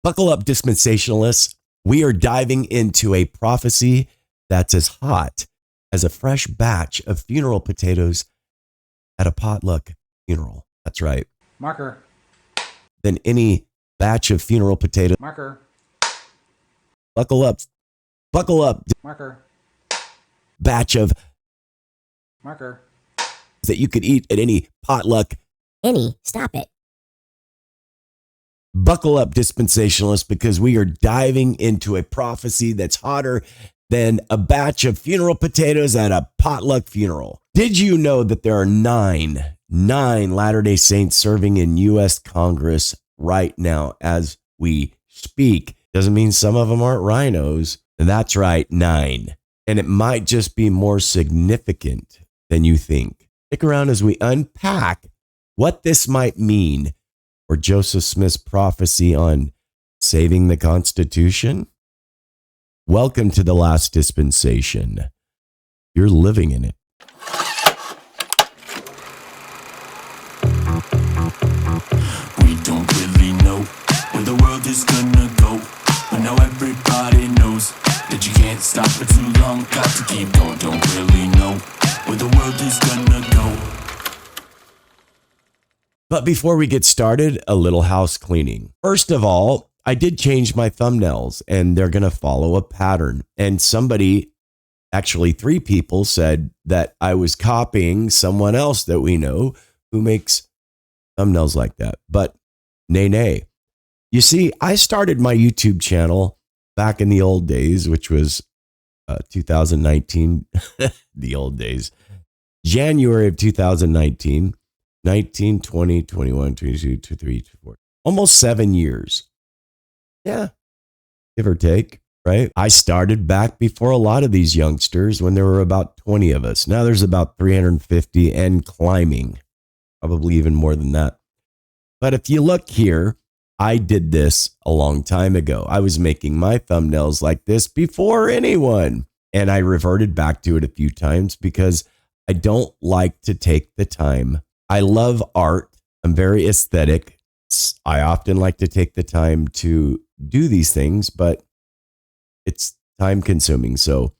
Buckle up, dispensationalists. We are diving into a prophecy that's as hot as a fresh batch of funeral potatoes at a potluck funeral. That's right. Marker. Than any batch of funeral potatoes. Marker. Buckle up. Buckle up. Marker. Batch of Marker. that you could eat at any potluck. Stop it. Buckle up, dispensationalists, because we are diving into a prophecy that's hotter than a batch of funeral potatoes at a potluck funeral. Did you know that there are nine Latter-day Saints serving in U.S. Congress right now as we speak? Doesn't mean some of them aren't rhinos. That's right, 9. And it might just be more significant than you think. Stick around as we unpack what this might mean for Joseph Smith's prophecy on saving the Constitution. Welcome to the last dispensation. You're living in it. We don't really know where the world is gonna go, but now everybody knows that you can't stop for too long. Got to keep going. Don't really know where the world is gonna go. But before we get started, a little house cleaning. First of all, I did change my thumbnails and they're going to follow a pattern. And somebody, actually 3 people, said that I was copying someone else that we know who makes thumbnails like that. But nay. You see, I started my YouTube channel back in the old days, which was 2019, the old days, January of 2019. 19, 20, 21, 22, 23, 24, almost 7 years. Yeah, give or take, right? I started back before a lot of these youngsters when there were about 20 of us. Now there's about 350 and climbing, probably even more than that. But if you look here, I did this a long time ago. I was making my thumbnails like this before anyone. And I reverted back to it a few times because I don't like to take the time. I love art. I'm very aesthetic. I often like to take the time to do these things, but it's time consuming. So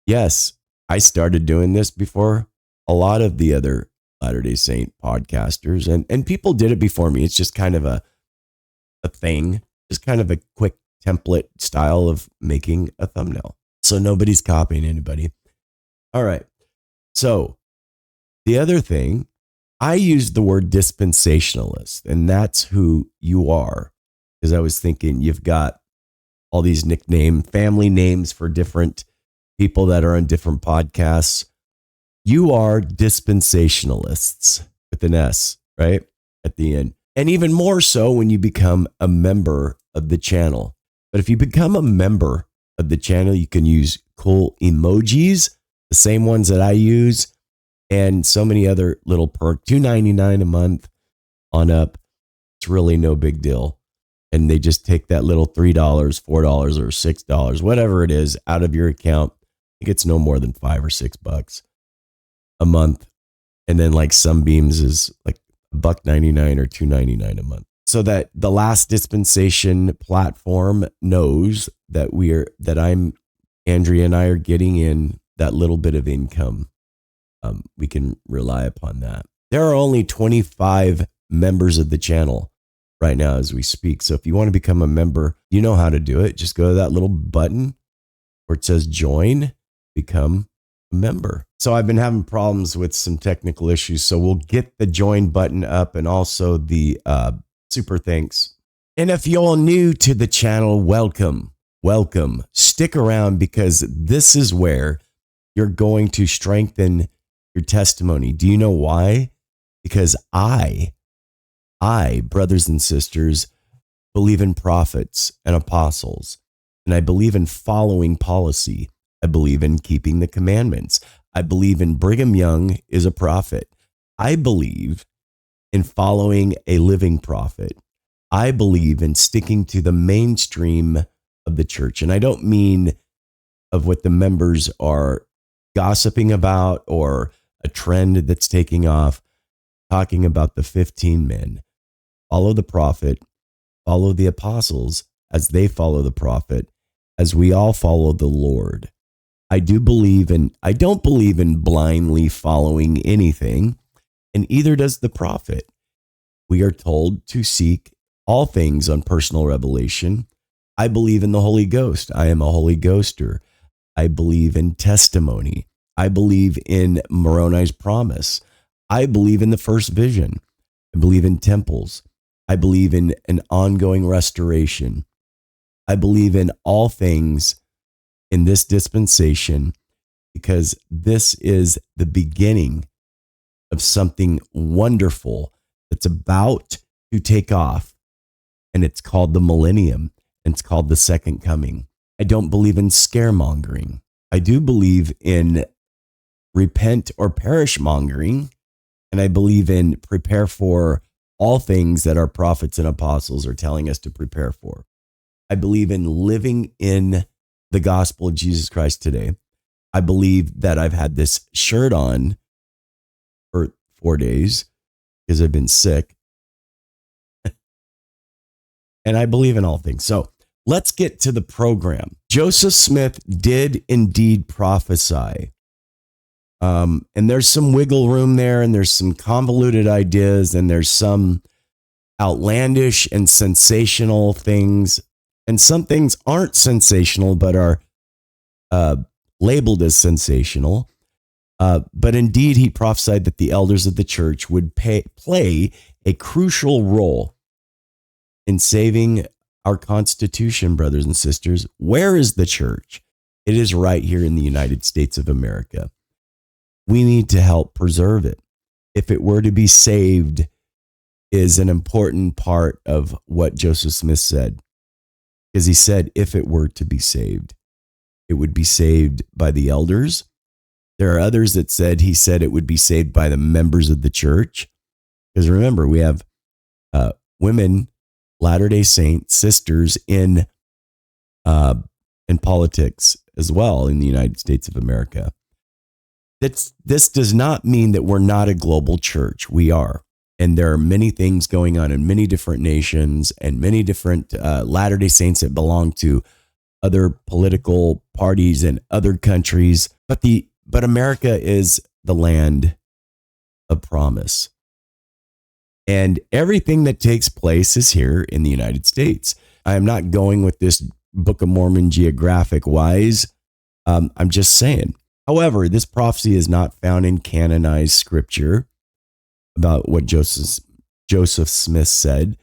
yes, I started doing this before a lot of the other Latter-day Saint podcasters, and people did it before me. It's just kind of a thing, just kind of a quick template style of making a thumbnail. So nobody's copying anybody. All right. So the other thing, I used the word dispensationalist, and that's who you are. Because I was thinking you've got all these nickname, family names for different people that are on different podcasts. You are dispensationalists with an S, right? At the end. And even more so when you become a member of the channel. But if you become a member of the channel, you can use cool emojis, the same ones that I use, and so many other little perks. $2.99 a month on up. It's really no big deal. And they just take that little $3, $4, or $6, whatever it is, out of your account. I think it's no more than $5 or $6 a month. And then like Sunbeams is like $1.99 or $2.99 a month. So that the last dispensation platform knows that Andrea and I are getting in that little bit of income. We can rely upon that. There are only 25 members of the channel right now as we speak. So if you want to become a member, you know how to do it. Just go to that little button where it says join, become a member. So I've been having problems with some technical issues. So we'll get the join button up and also the super thanks. And if you're new to the channel, welcome. Stick around because this is where you're going to strengthen your testimony. Do you know why? Because I, brothers and sisters, believe in prophets and apostles, and I believe in following policy. I believe in keeping the commandments. I believe in Brigham Young is a prophet. I believe in following a living prophet. I believe in sticking to the mainstream of the church. And I don't mean of what the members are gossiping about or a trend that's taking off, talking about the 15 men. Follow the prophet, follow the apostles, as they follow the prophet, as we all follow the Lord. I don't believe in blindly following anything, and either does the prophet. We are told to seek all things on personal revelation. I believe in the Holy Ghost. I am a Holy Ghoster. I believe in testimony. I believe in Moroni's promise. I believe in the first vision. I believe in temples. I believe in an ongoing restoration. I believe in all things in this dispensation because this is the beginning of something wonderful that's about to take off. And it's called the millennium, and it's called the second coming. I don't believe in scaremongering. I do believe in repent or perish mongering, and I believe in prepare for all things that our prophets and apostles are telling us to prepare for. I believe in living in the gospel of Jesus Christ today. I believe that I've had this shirt on for 4 days because I've been sick. And I believe in all things. So let's get to the program. Joseph Smith did indeed prophesy. And there's some wiggle room there, and there's some convoluted ideas, and there's some outlandish and sensational things. And some things aren't sensational, but are labeled as sensational. But indeed, he prophesied that the elders of the church would play a crucial role in saving our Constitution, brothers and sisters. Where is the church? It is right here in the United States of America. We need to help preserve it. If it were to be saved is an important part of what Joseph Smith said. Because he said, if it were to be saved, it would be saved by the elders. There are others that said, he said it would be saved by the members of the church. Because remember, we have women, Latter-day Saint sisters in politics as well in the United States of America. This does not mean that we're not a global church. We are. And there are many things going on in many different nations and many different Latter-day Saints that belong to other political parties and other countries. But America is the land of promise. And everything that takes place is here in the United States. I am not going with this Book of Mormon geographic wise. I'm just saying. However, this prophecy is not found in canonized scripture about what Joseph Smith said.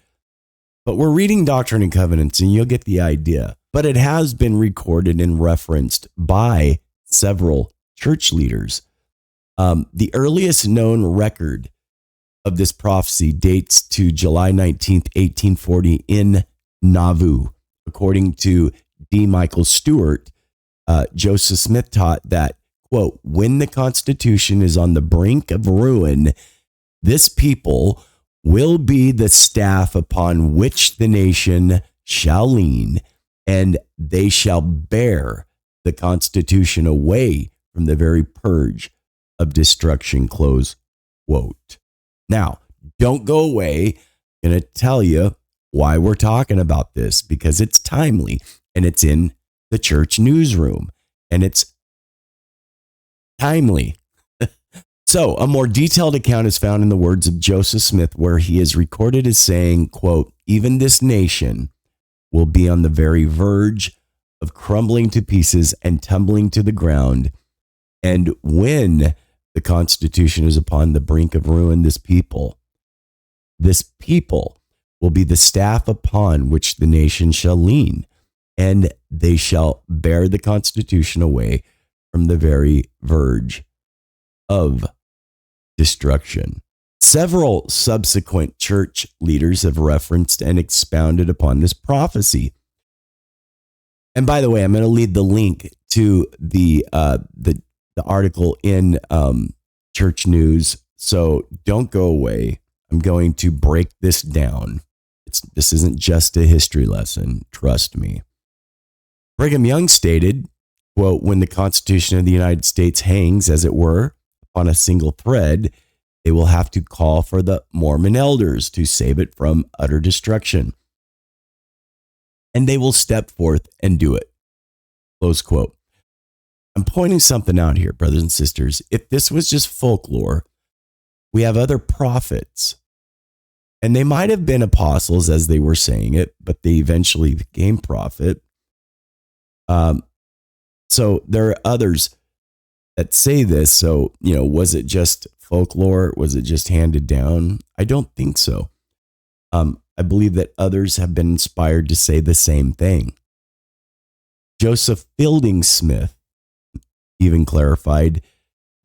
But we're reading Doctrine and Covenants, and you'll get the idea. But it has been recorded and referenced by several church leaders. The earliest known record of this prophecy dates to July 19th, 1840 in Nauvoo. According to D. Michael Stewart, Joseph Smith taught that, quote, when the Constitution is on the brink of ruin, this people will be the staff upon which the nation shall lean, and they shall bear the Constitution away from the very purge of destruction, close quote. Now, don't go away. I'm going to tell you why we're talking about this, because it's timely and it's in the church newsroom and it's timely. So a more detailed account is found in the words of Joseph Smith, where he is recorded as saying, quote, even this nation will be on the very verge of crumbling to pieces and tumbling to the ground. And when the Constitution is upon the brink of ruin, this people will be the staff upon which the nation shall lean, and they shall bear the Constitution away from the very verge of destruction. Several subsequent church leaders have referenced and expounded upon this prophecy. And by the way, I'm going to leave the link to the article in Church News. So don't go away. I'm going to break this down. This isn't just a history lesson. Trust me. Brigham Young stated, quote, when the Constitution of the United States hangs, as it were, upon a single thread, they will have to call for the Mormon elders to save it from utter destruction. and they will step forth and do it. Close quote. I'm pointing something out here, brothers and sisters. If this was just folklore, we have other prophets, and they might have been apostles as they were saying it, but they eventually became prophet. So there are others that say this. So, was it just folklore? Was it just handed down? I don't think so. I believe that others have been inspired to say the same thing. Joseph Fielding Smith even clarified,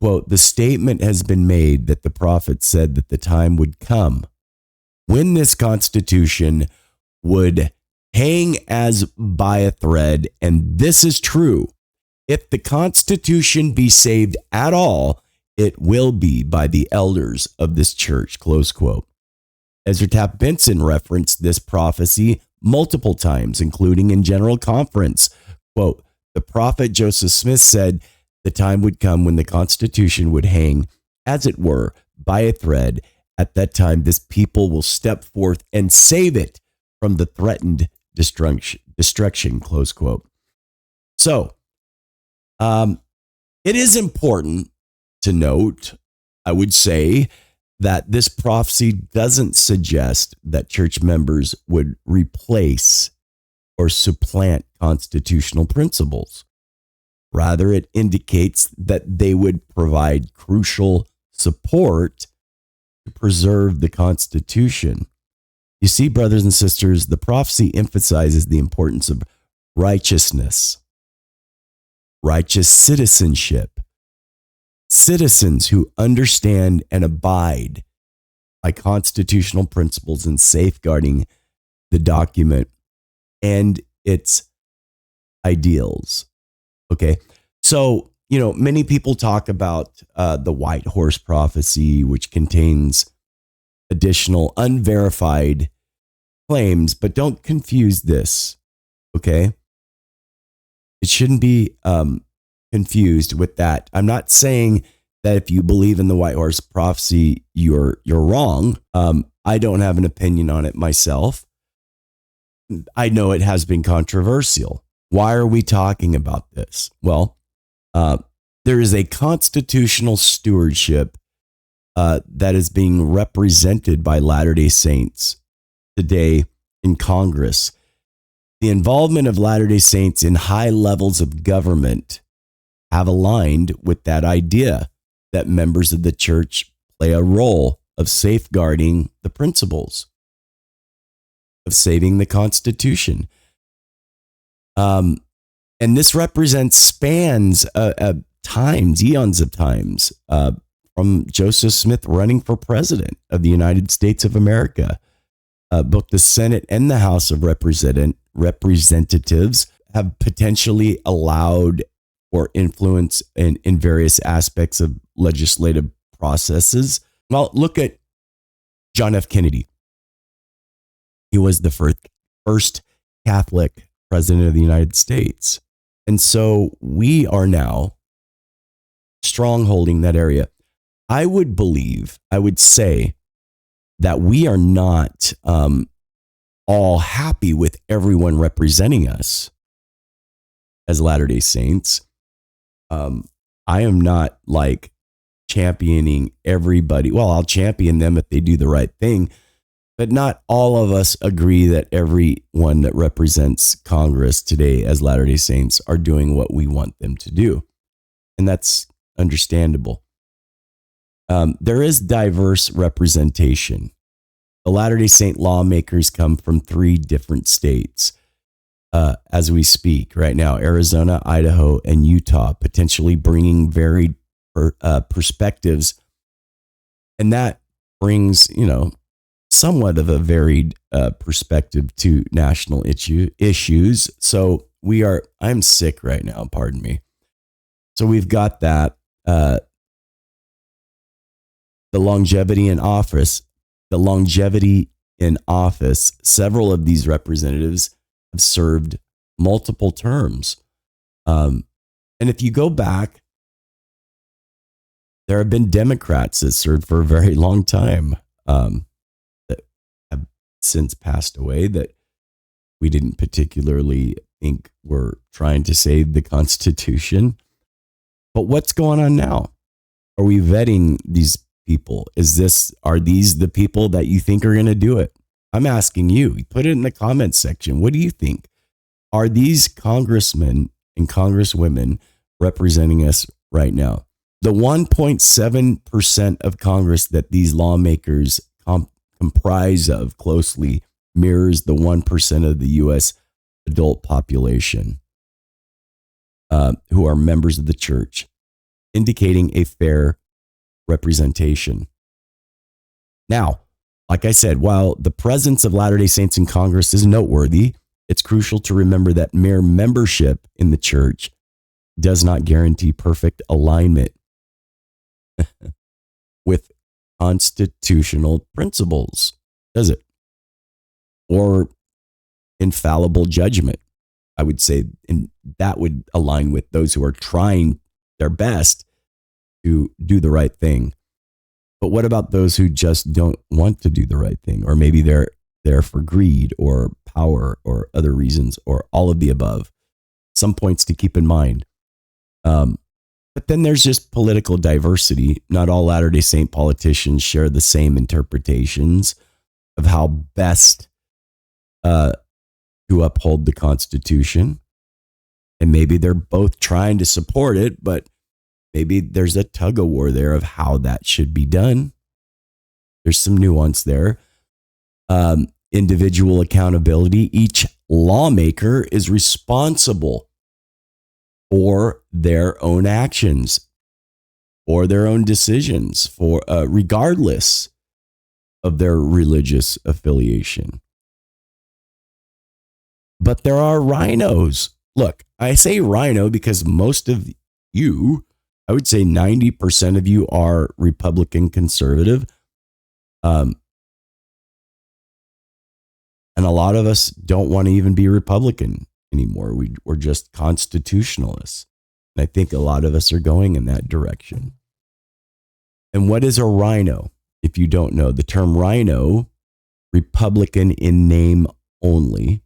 quote, "The statement has been made that the prophet said that the time would come when this Constitution would hang as by a thread, and this is true. If the Constitution be saved at all, it will be by the elders of this church," close quote. Ezra Taft Benson referenced this prophecy multiple times, including in General Conference. Quote, "The prophet Joseph Smith said the time would come when the Constitution would hang, as it were, by a thread. At that time, this people will step forth and save it from the threatened destruction," close quote. So, it is important to note, I would say, that this prophecy doesn't suggest that church members would replace or supplant constitutional principles. Rather, it indicates that they would provide crucial support to preserve the Constitution. You see, brothers and sisters, the prophecy emphasizes the importance of righteousness, righteous citizenship, citizens who understand and abide by constitutional principles and safeguarding the document and its ideals. Okay, so, many people talk about the white horse prophecy, which contains additional unverified claims, but don't confuse this, okay? It shouldn't be confused with that. I'm not saying that if you believe in the white horse prophecy, you're wrong. I don't have an opinion on it myself. I know it has been controversial. Why are we talking about this? Well, there is a constitutional stewardship that is being represented by Latter-day Saints today in Congress. The involvement of Latter-day Saints in high levels of government have aligned with that idea that members of the church play a role of safeguarding the principles, of saving the Constitution. And this represents spans of times, eons of times, from Joseph Smith running for president of the United States of America. Both the Senate and the House of Representatives have potentially allowed or influence in various aspects of legislative processes. Well, look at John F. Kennedy. He was the first Catholic president of the United States. And so we are now strongholding that area. I would say that we are not all happy with everyone representing us as Latter-day Saints. I am not like championing everybody. Well, I'll champion them if they do the right thing, but not all of us agree that everyone that represents Congress today as Latter-day Saints are doing what we want them to do. And that's understandable. There is diverse representation. The Latter-day Saint lawmakers come from 3 different states as we speak right now: Arizona, Idaho, and Utah, potentially bringing varied perspectives. And that brings, somewhat of a varied perspective to national issues. So I'm sick right now, pardon me. So we've got that. The longevity in office. Several of these representatives have served multiple terms. And if you go back, there have been Democrats that served for a very long time that have since passed away that we didn't particularly think were trying to save the Constitution. But what's going on now? Are we vetting these people? Are these the people that you think are going to do it? I'm asking you. Put it in the comments section. What do you think? Are these congressmen and congresswomen representing us right now? The 1.7% of Congress that these lawmakers comprise of closely mirrors the 1% of the U.S. adult population who are members of the church, indicating a fair representation. Now, like I said, while the presence of Latter-day Saints in Congress is noteworthy, it's crucial to remember that mere membership in the church does not guarantee perfect alignment with constitutional principles, does it? Or infallible judgment. I would say, and that would align with those who are trying their best to do the right thing. But what about those who just don't want to do the right thing? Or maybe they're there for greed or power or other reasons or all of the above. Some points to keep in mind. But then there's just political diversity. Not all Latter-day Saint politicians share the same interpretations of how best to uphold the Constitution. And maybe they're both trying to support it, but maybe there's a tug of war there of how that should be done. There's some nuance there. Individual accountability. Each lawmaker is responsible for their own actions, for their own decisions, for regardless of their religious affiliation. But there are rhinos. Look, I say rhino because most of you, I would say 90% of you are Republican conservative. And a lot of us don't want to even be Republican anymore. We're just constitutionalists. And I think a lot of us are going in that direction. And what is a rhino? If you don't know, the term rhino, Republican in name only.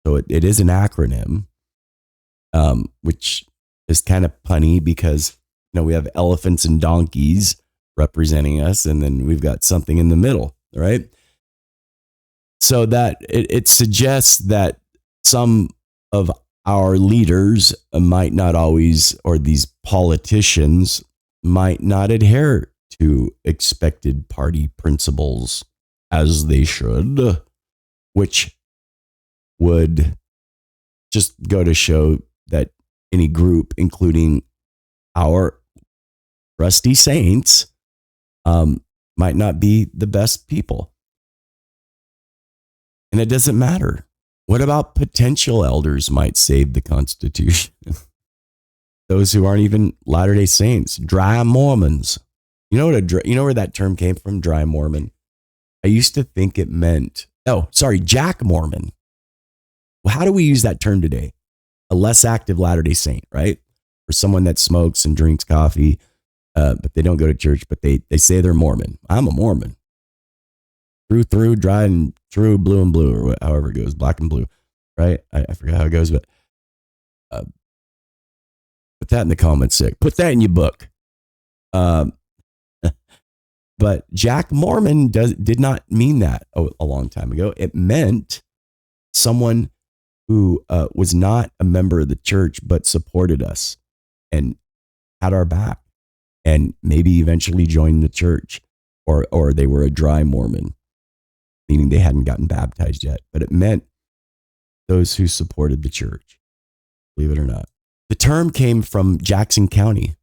So it is an acronym, which is kind of punny because, we have elephants and donkeys representing us, and then we've got something in the middle, right? So that it suggests that some of our leaders might not always, or these politicians might not adhere to expected party principles as they should, which would just go to show that any group, including our trusty saints, might not be the best people. And it doesn't matter. What about potential elders might save the Constitution? Those who aren't even Latter-day Saints, dry Mormons. You know where that term came from, dry Mormon? I used to think it meant, Jack Mormon. Well, how do we use that term today? A less active Latter-day Saint, right? For someone that smokes and drinks coffee, but they don't go to church, but they say they're Mormon. I'm a Mormon. Through, dry and true, blue and blue, or however it goes, black and blue, right? I forgot how it goes, but put that in the comments, Sick. Put that in your book. But Jack Mormon did not mean that a long time ago. It meant someone who was not a member of the church, but supported us and had our back and maybe eventually joined the church, or they were a dry Mormon, meaning they hadn't gotten baptized yet. But it meant those who supported the church, believe it or not. The term came from Jackson County,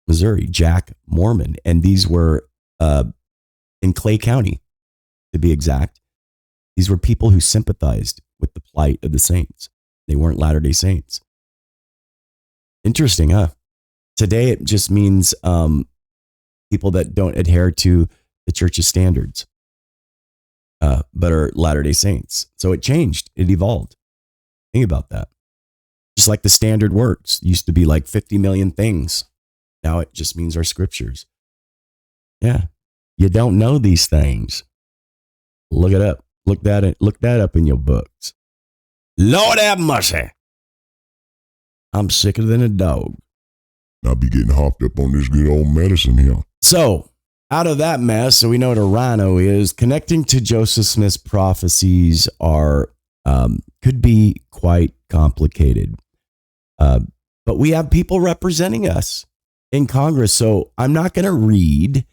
Missouri, Jack Mormon. And these were in Clay County, to be exact. These were people who sympathized with the plight of the saints. They weren't Latter-day Saints. Interesting, huh? Today, it just means people that don't adhere to the church's standards, but are Latter-day Saints. So it changed. It evolved. Think about that. Just like the standard works. It used to be like 50 million things. Now it just means our scriptures. Yeah. You don't know these things. Look it up. Look that up in your books. Lord have mercy. I'm sicker than a dog. I'll be getting hopped up on this good old medicine here. So, out of that mess, so we know what a rhino is. Connecting to Joseph Smith's prophecies are could be quite complicated. But we have people representing us in Congress. So I'm not going to read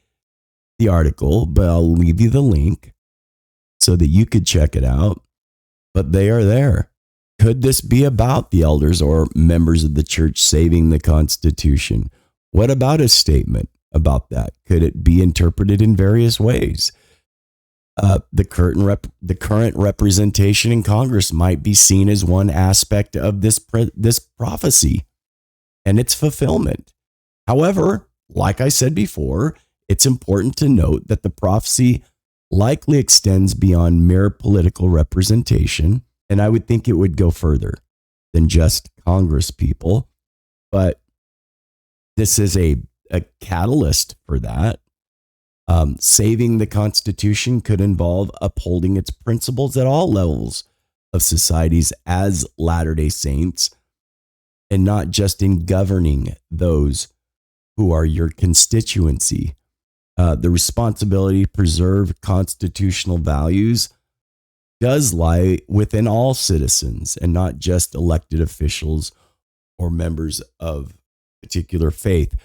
the article, but I'll leave you the link so that you could check it out. But they are there. Could this be about the elders or members of the church saving the Constitution? What about a statement about that? Could it be interpreted in various ways? The current representation in Congress might be seen as one aspect of this prophecy and its fulfillment. However, like I said before, it's important to note that the prophecy likely extends beyond mere political representation, and I would think it would go further than just Congress people. But this is a catalyst for that. Saving the Constitution could involve upholding its principles at all levels of societies as Latter-day Saints, and not just in governing those who are your constituency. The responsibility to preserve constitutional values does lie within all citizens and not just elected officials or members of particular faith.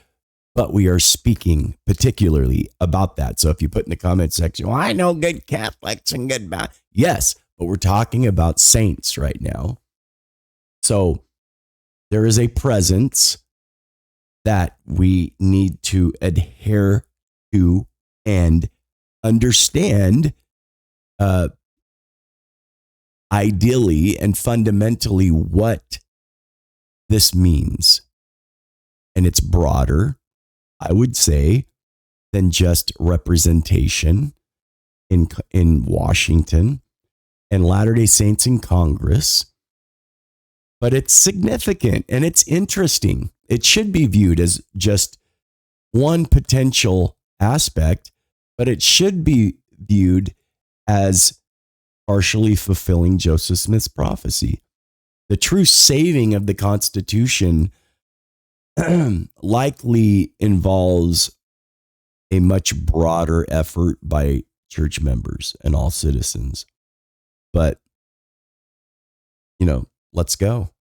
But we are speaking particularly about that. So if you put in the comment section, well, I know good Catholics and good bad. Yes, but we're talking about saints right now. So there is a presence that we need to adhere to and understand ideally and fundamentally what this means. And it's broader, I would say, than just representation in Washington and Latter-day Saints in Congress. But it's significant and it's interesting. It should be viewed as just one potential aspect, but it should be viewed as partially fulfilling Joseph Smith's prophecy. The true saving of the Constitution likely involves a much broader effort by church members and all citizens. But, let's go.